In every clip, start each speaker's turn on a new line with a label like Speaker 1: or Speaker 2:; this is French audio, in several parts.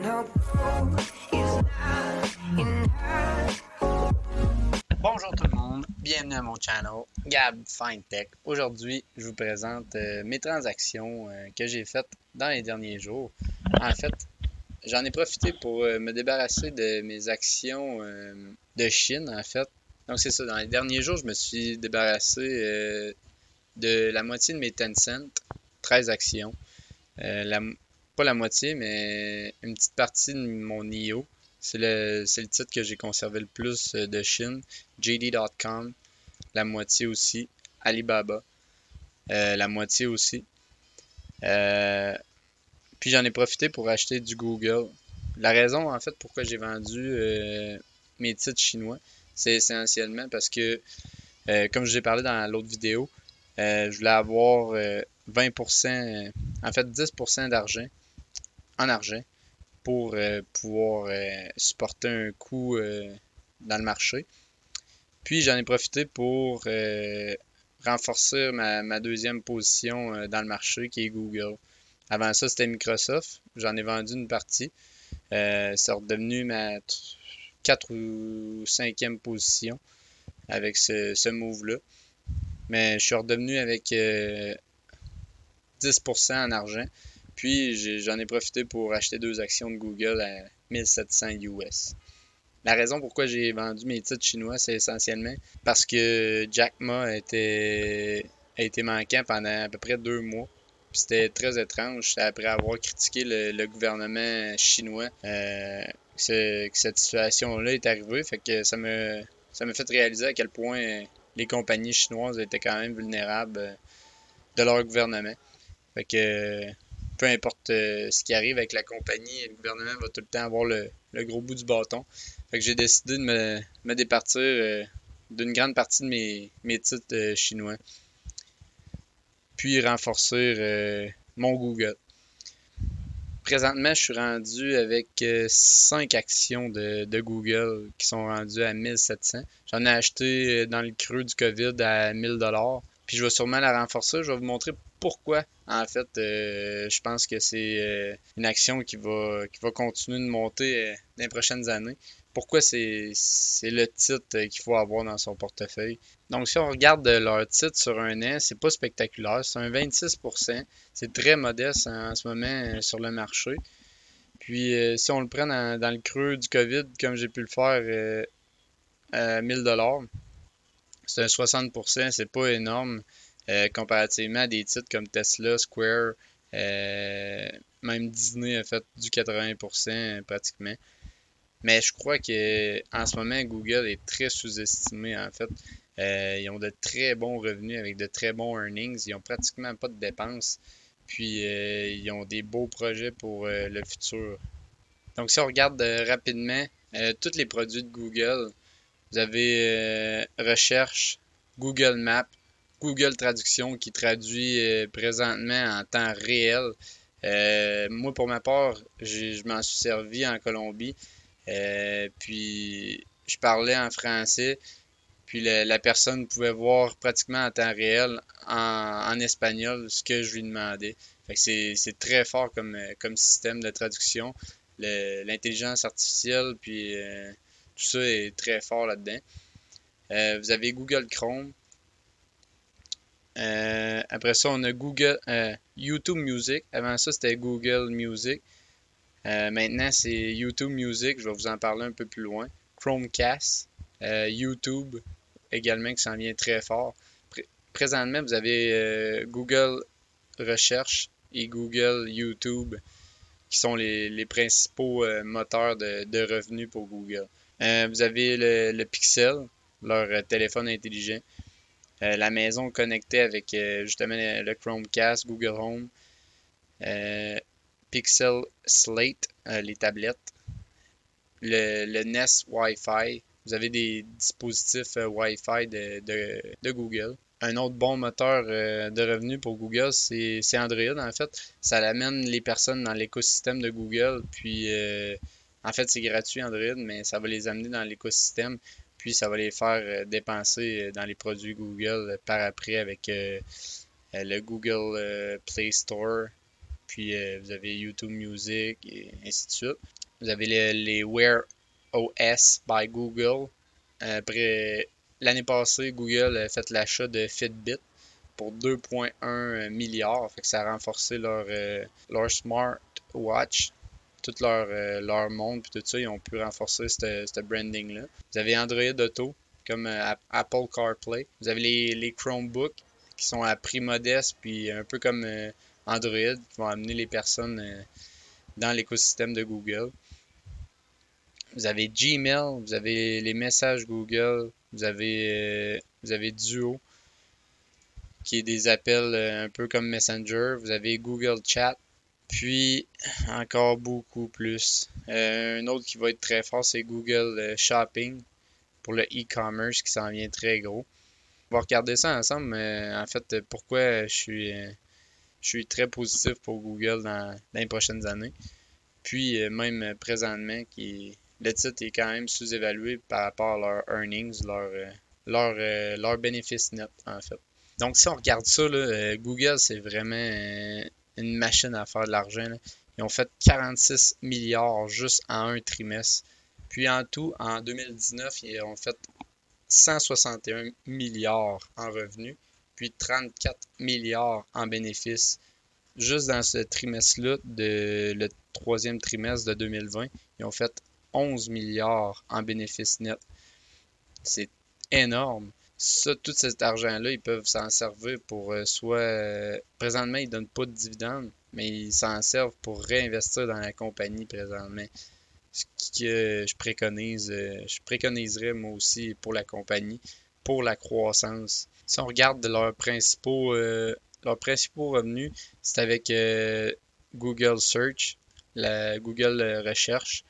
Speaker 1: Bonjour tout le monde, bienvenue à mon channel Gab FindTech. Aujourd'hui, je vous présente mes transactions que j'ai faites dans les derniers jours. En fait, j'en ai profité pour me débarrasser de mes actions de Chine, en fait. Donc c'est ça, dans les derniers jours, je me suis débarrassé de la moitié de mes Tencent, 13 actions. Pas la moitié, mais une petite partie de mon NIO. C'est le titre que j'ai conservé le plus de Chine. JD.com, la moitié aussi. Alibaba, la moitié aussi. Puis j'en ai profité pour acheter du Google. La raison, en fait, pourquoi j'ai vendu mes titres chinois, c'est essentiellement parce que, comme je l'ai parlé dans l'autre vidéo, je voulais avoir 20%, en fait 10% d'argent, en argent, pour pouvoir supporter un coût dans le marché. Puis j'en ai profité pour renforcer ma deuxième position dans le marché qui est Google. Avant ça, c'était Microsoft. J'en ai vendu une partie. C'est redevenu ma 4 ou 5e position avec ce move-là. Mais je suis redevenu avec 10% en argent. Puis j'en ai profité pour acheter 2 actions de Google à 1700 US. La raison pourquoi j'ai vendu mes titres chinois, c'est essentiellement parce que Jack Ma a été manquant pendant à peu près 2 mois. C'était très étrange. C'est après avoir critiqué le gouvernement chinois que cette situation-là est arrivée. Fait que ça m'a fait réaliser à quel point les compagnies chinoises étaient quand même vulnérables de leur gouvernement. Fait que peu importe ce qui arrive avec la compagnie, le gouvernement va tout le temps avoir le gros bout du bâton. Fait que j'ai décidé de me départir d'une grande partie de mes titres chinois. Puis renforcer mon Google. Présentement, je suis rendu avec 5 actions de Google qui sont rendues à 1700. J'en ai acheté dans le creux du COVID à 1000$. Puis je vais sûrement la renforcer. Je vais vous montrer pourquoi. En fait, je pense que c'est une action qui va continuer de monter dans les prochaines années. Pourquoi c'est le titre qu'il faut avoir dans son portefeuille. Donc, si on regarde leur titre sur un an, c'est pas spectaculaire. C'est un 26%. C'est très modeste en ce moment sur le marché. Puis, si on le prend dans le creux du COVID, comme j'ai pu le faire à 1000$, c'est un 60%. C'est pas énorme comparativement à des titres comme Tesla, Square, même Disney a fait du 80% pratiquement. Mais je crois que en ce moment, Google est très sous-estimé en fait. Ils ont de très bons revenus avec de très bons earnings. Ils ont pratiquement pas de dépenses. Puis ils ont des beaux projets pour le futur. Donc si on regarde rapidement tous les produits de Google, vous avez recherche, Google Maps, Google Traduction qui traduit présentement en temps réel. Moi, pour ma part, je m'en suis servi en Colombie. Puis, je parlais en français. Puis, la personne pouvait voir pratiquement en temps réel en espagnol ce que je lui demandais. Fait que c'est très fort comme système de traduction. L'intelligence artificielle, puis tout ça est très fort là-dedans. Vous avez Google Chrome. Après ça, on a YouTube Music. Avant ça, c'était Google Music. Maintenant, c'est YouTube Music. Je vais vous en parler un peu plus loin. Chromecast. YouTube également qui s'en vient très fort. Présentement, vous avez Google Recherche et Google YouTube qui sont les principaux moteurs de revenus pour Google. Vous avez le Pixel, leur téléphone intelligent. La maison connectée avec justement le Chromecast, Google Home, Pixel Slate, les tablettes, le Nest Wi-Fi. Vous avez des dispositifs Wi-Fi de Google. Un autre bon moteur de revenus pour Google, c'est Android en fait. Ça amène les personnes dans l'écosystème de Google. Puis en fait, c'est gratuit Android, mais ça va les amener dans l'écosystème. Puis ça va les faire dépenser dans les produits Google par après avec le Google Play Store. Puis vous avez YouTube Music et ainsi de suite. Vous avez les Wear OS by Google. Après l'année passée, Google a fait l'achat de Fitbit pour 2,1 milliards. Fait que ça a renforcé leur smartwatch, tout leur monde, puis tout ça. Ils ont pu renforcer ce branding-là. Vous avez Android Auto, comme Apple CarPlay. Vous avez les Chromebooks, qui sont à prix modeste, puis un peu comme Android, qui vont amener les personnes dans l'écosystème de Google. Vous avez Gmail, vous avez les messages Google, vous avez Duo, qui est des appels un peu comme Messenger. Vous avez Google Chat, puis encore beaucoup plus. Un autre qui va être très fort, c'est Google Shopping pour le e-commerce qui s'en vient très gros. On va regarder ça ensemble. En fait, pourquoi je suis très positif pour Google dans les prochaines années. Puis même présentement, le titre est quand même sous-évalué par rapport à leurs earnings, leur bénéfice net en fait. Donc si on regarde ça, là, Google, c'est vraiment une machine à faire de l'argent. Là. Ils ont fait 46 milliards juste en un trimestre. Puis en tout, en 2019, ils ont fait 161 milliards en revenus, puis 34 milliards en bénéfices. Juste dans ce trimestre-là, le troisième trimestre de 2020, ils ont fait 11 milliards en bénéfices nets. C'est énorme. Ça, tout cet argent-là, ils peuvent s'en servir pour présentement, ils ne donnent pas de dividendes, mais ils s'en servent pour réinvestir dans la compagnie présentement. Ce que je préconiserais moi aussi pour la compagnie, pour la croissance. Si on regarde leurs principaux revenus, c'est avec Google Search, la Google Recherche,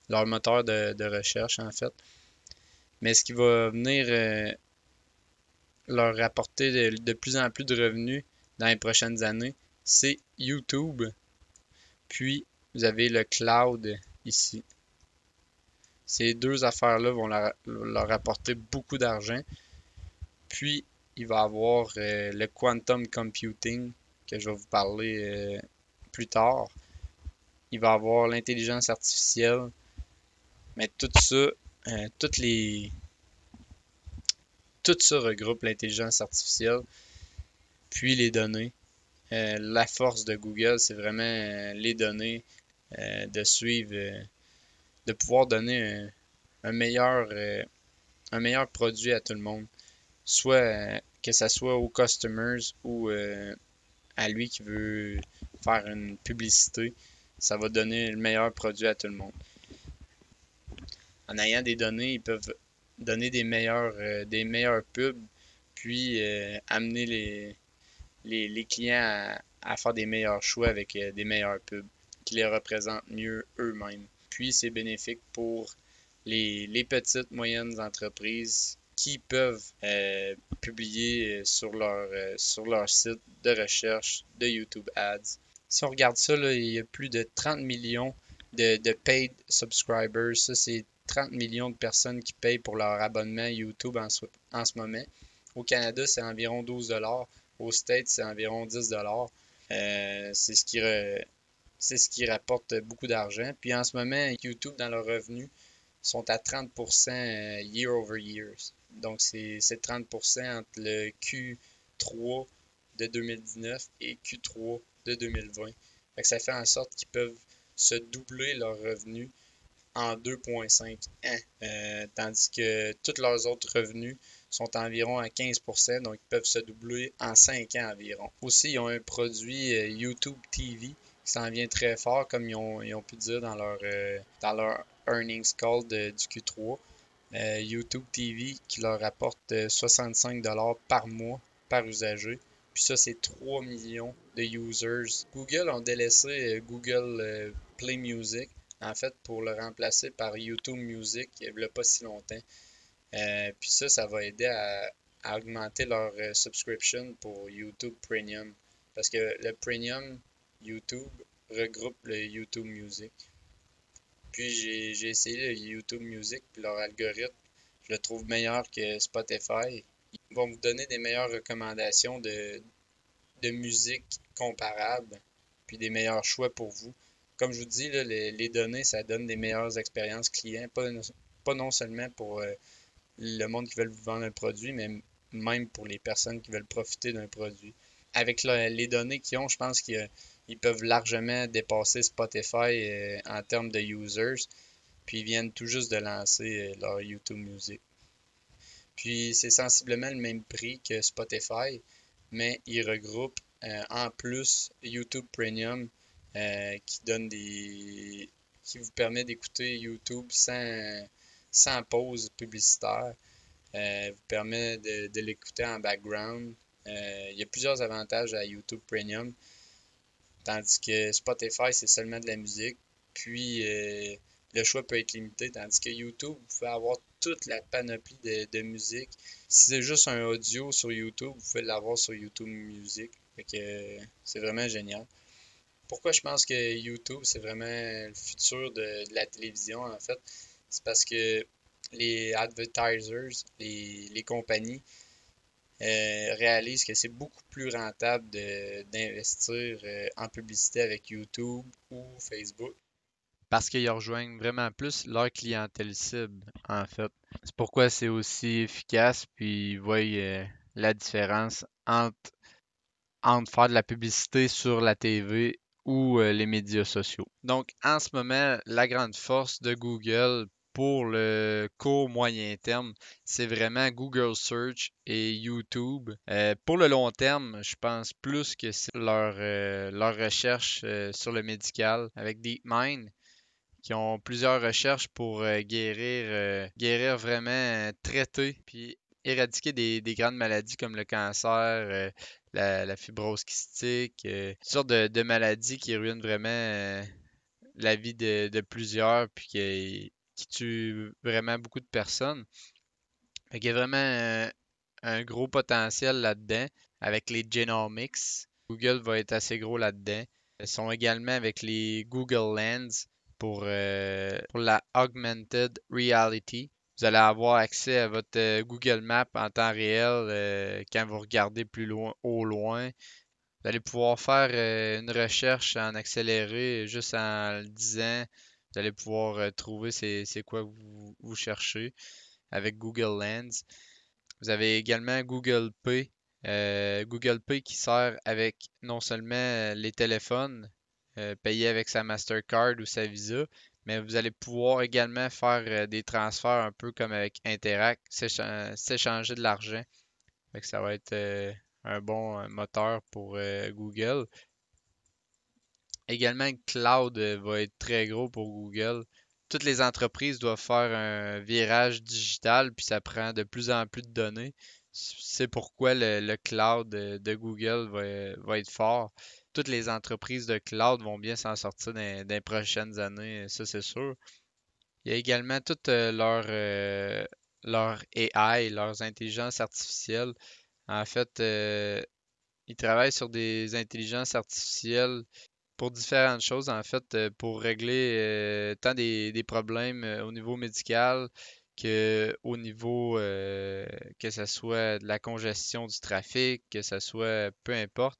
Speaker 1: leur moteur de recherche en fait. Mais ce qui va venir leur rapporter de plus en plus de revenus dans les prochaines années, c'est YouTube. Puis, vous avez le cloud ici. Ces deux affaires-là vont leur apporter beaucoup d'argent. Puis, il va y avoir le quantum computing que je vais vous parler plus tard. Il va y avoir l'intelligence artificielle. Mais tout ça, tout ça regroupe l'intelligence artificielle, puis les données. La force de Google, c'est vraiment les données, de suivre, de pouvoir donner un meilleur produit à tout le monde. Soit que ce soit aux customers ou à lui qui veut faire une publicité, ça va donner le meilleur produit à tout le monde. En ayant des données, ils peuvent donner des meilleurs pubs, puis amener les clients à faire des meilleurs choix avec des meilleurs pubs qui les représentent mieux eux-mêmes. Puis c'est bénéfique pour les petites, moyennes entreprises qui peuvent publier sur leur site de recherche de YouTube Ads. Si on regarde ça, là, il y a plus de 30 millions de paid subscribers. Ça, c'est 30 millions de personnes qui payent pour leur abonnement YouTube en ce moment. Au Canada, c'est environ 12 $. Aux States, c'est environ 10 $. C'est ce qui rapporte beaucoup d'argent. Puis en ce moment, YouTube, dans leurs revenus, sont à 30% year over year. Donc, c'est 30% entre le Q3 de 2019 et Q3 de 2020. Fait que ça fait en sorte qu'ils peuvent se doubler leurs revenus en 2,5 ans. Tandis que tous leurs autres revenus sont environ à 15%, donc ils peuvent se doubler en 5 ans environ. Aussi, ils ont un produit YouTube TV qui s'en vient très fort, comme ils ont pu dire dans leur earnings call du Q3. YouTube TV qui leur apporte 65 $ par mois par usager. Puis ça, c'est 3 millions de users. Google ont délaissé Google Play Music, en fait, pour le remplacer par YouTube Music il n'y a pas si longtemps. Puis ça va aider à augmenter leur subscription pour YouTube Premium. Parce que le Premium YouTube regroupe le YouTube Music. Puis j'ai essayé le YouTube Music, puis leur algorithme, je le trouve meilleur que Spotify. Ils vont vous donner des meilleures recommandations de musique comparable puis des meilleurs choix pour vous. Comme je vous dis, là, les données, ça donne des meilleures expériences clients, pas non seulement pour le monde qui veut vous vendre un produit, mais même pour les personnes qui veulent profiter d'un produit. Avec les données qu'ils ont, je pense qu'ils peuvent largement dépasser Spotify en termes de users, puis ils viennent tout juste de lancer leur YouTube Music. Puis c'est sensiblement le même prix que Spotify, mais ils regroupent en plus YouTube Premium qui donne qui vous permet d'écouter YouTube sans pause publicitaire. Vous permet de l'écouter en background. Il y a plusieurs avantages à YouTube Premium, tandis que Spotify, c'est seulement de la musique. Puis le choix peut être limité, tandis que YouTube, vous pouvez avoir toute la panoplie de musique. Si c'est juste un audio sur YouTube, vous pouvez l'avoir sur YouTube Music. Fait que c'est vraiment génial. Pourquoi je pense que YouTube, c'est vraiment le futur de la télévision, en fait? C'est parce que les advertisers, les compagnies, réalisent que c'est beaucoup plus rentable d'investir en publicité avec YouTube ou Facebook.
Speaker 2: Parce qu'ils rejoignent vraiment plus leur clientèle cible, en fait. C'est pourquoi c'est aussi efficace, puis ils voient la différence entre faire de la publicité sur la TV ou les médias sociaux. Donc, en ce moment, la grande force de Google pour le court moyen terme, c'est vraiment Google Search et YouTube. Pour le long terme, je pense plus que c'est leur recherche sur le médical avec DeepMind qui ont plusieurs recherches pour guérir vraiment, traiter, puis éradiquer des grandes maladies comme le cancer, la fibrose kystique, toutes sortes de maladies qui ruinent vraiment la vie de plusieurs, puis qui tuent vraiment beaucoup de personnes. Fait qu'il y a vraiment un gros potentiel là-dedans avec les genomics. Google va être assez gros là-dedans. Ils sont également avec les Google Lens pour la augmented reality. Vous allez avoir accès à votre Google Maps en temps réel quand vous regardez plus loin, au loin. Vous allez pouvoir faire une recherche en accéléré juste en le disant. Vous allez pouvoir trouver c'est quoi que vous cherchez avec Google Lens. Vous avez également Google Pay. Google Pay qui sert avec non seulement les téléphones, payer avec sa Mastercard ou sa Visa, mais vous allez pouvoir également faire des transferts un peu comme avec Interac, s'échanger de l'argent. Fait que ça va être un bon moteur pour Google. Également, le cloud va être très gros pour Google. Toutes les entreprises doivent faire un virage digital, puis ça prend de plus en plus de données. C'est pourquoi le cloud de Google va être fort. Toutes les entreprises de cloud vont bien s'en sortir dans les prochaines années, ça c'est sûr. Il y a également toute leur AI, leurs intelligences artificielles. En fait, ils travaillent sur des intelligences artificielles pour différentes choses, en fait, pour régler tant des problèmes au niveau médical que au niveau que ce soit de la congestion du trafic, que ce soit peu importe.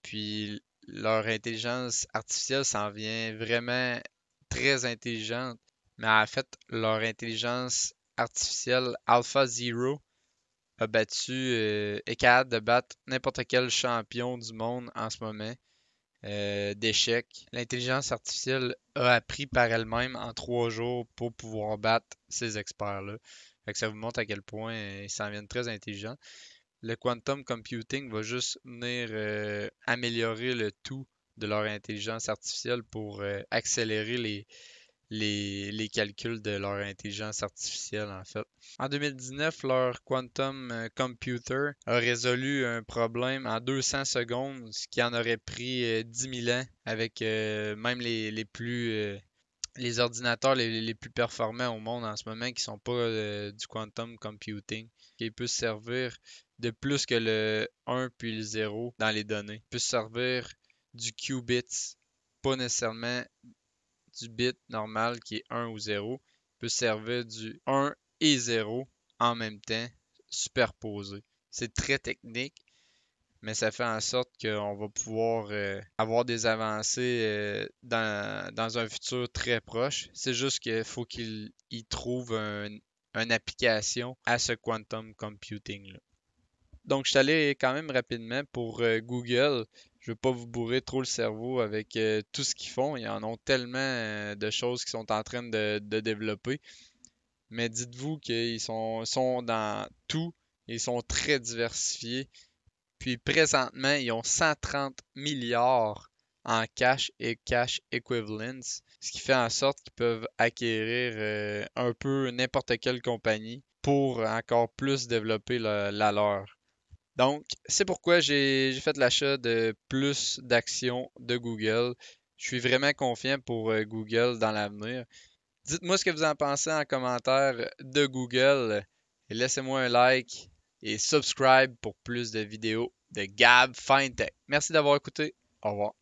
Speaker 2: Puis leur intelligence artificielle s'en vient vraiment très intelligente. Mais en fait, leur intelligence artificielle Alpha Zero est capable de battre n'importe quel champion du monde en ce moment d'échecs. L'intelligence artificielle a appris par elle-même en 3 jours pour pouvoir battre ces experts-là. Fait que ça vous montre à quel point ils s'en viennent très intelligents. Le quantum computing va juste venir améliorer le tout de leur intelligence artificielle pour accélérer les calculs de leur intelligence artificielle, en fait. En 2019, leur quantum computer a résolu un problème en 200 secondes, ce qui en aurait pris 10 000 ans avec même les ordinateurs les plus performants au monde en ce moment qui sont pas du quantum computing, qui peut se servir de plus que le 1 puis le 0 dans les données. Il peut se servir du qubits, pas nécessairement du bit normal qui est 1 ou 0. Il peut se servir du 1 et 0 en même temps, superposé. C'est très technique, mais ça fait en sorte qu'on va pouvoir avoir des avancées dans un futur très proche. C'est juste qu'il faut qu'ils trouvent une application à ce quantum computing-là. Donc, je suis allé quand même rapidement pour Google. Je veux pas vous bourrer trop le cerveau avec tout ce qu'ils font. Ils en ont tellement de choses qui sont en train de développer. Mais dites-vous qu'ils sont dans tout. Ils sont très diversifiés. Puis présentement, ils ont 130 milliards en cash et cash equivalents, ce qui fait en sorte qu'ils peuvent acquérir un peu n'importe quelle compagnie pour encore plus développer la leur. Donc, c'est pourquoi j'ai fait l'achat de plus d'actions de Google. Je suis vraiment confiant pour Google dans l'avenir. Dites-moi ce que vous en pensez en commentaire de Google. Et laissez-moi un like et subscribe pour plus de vidéos de Gab FineTech. Merci d'avoir écouté. Au revoir.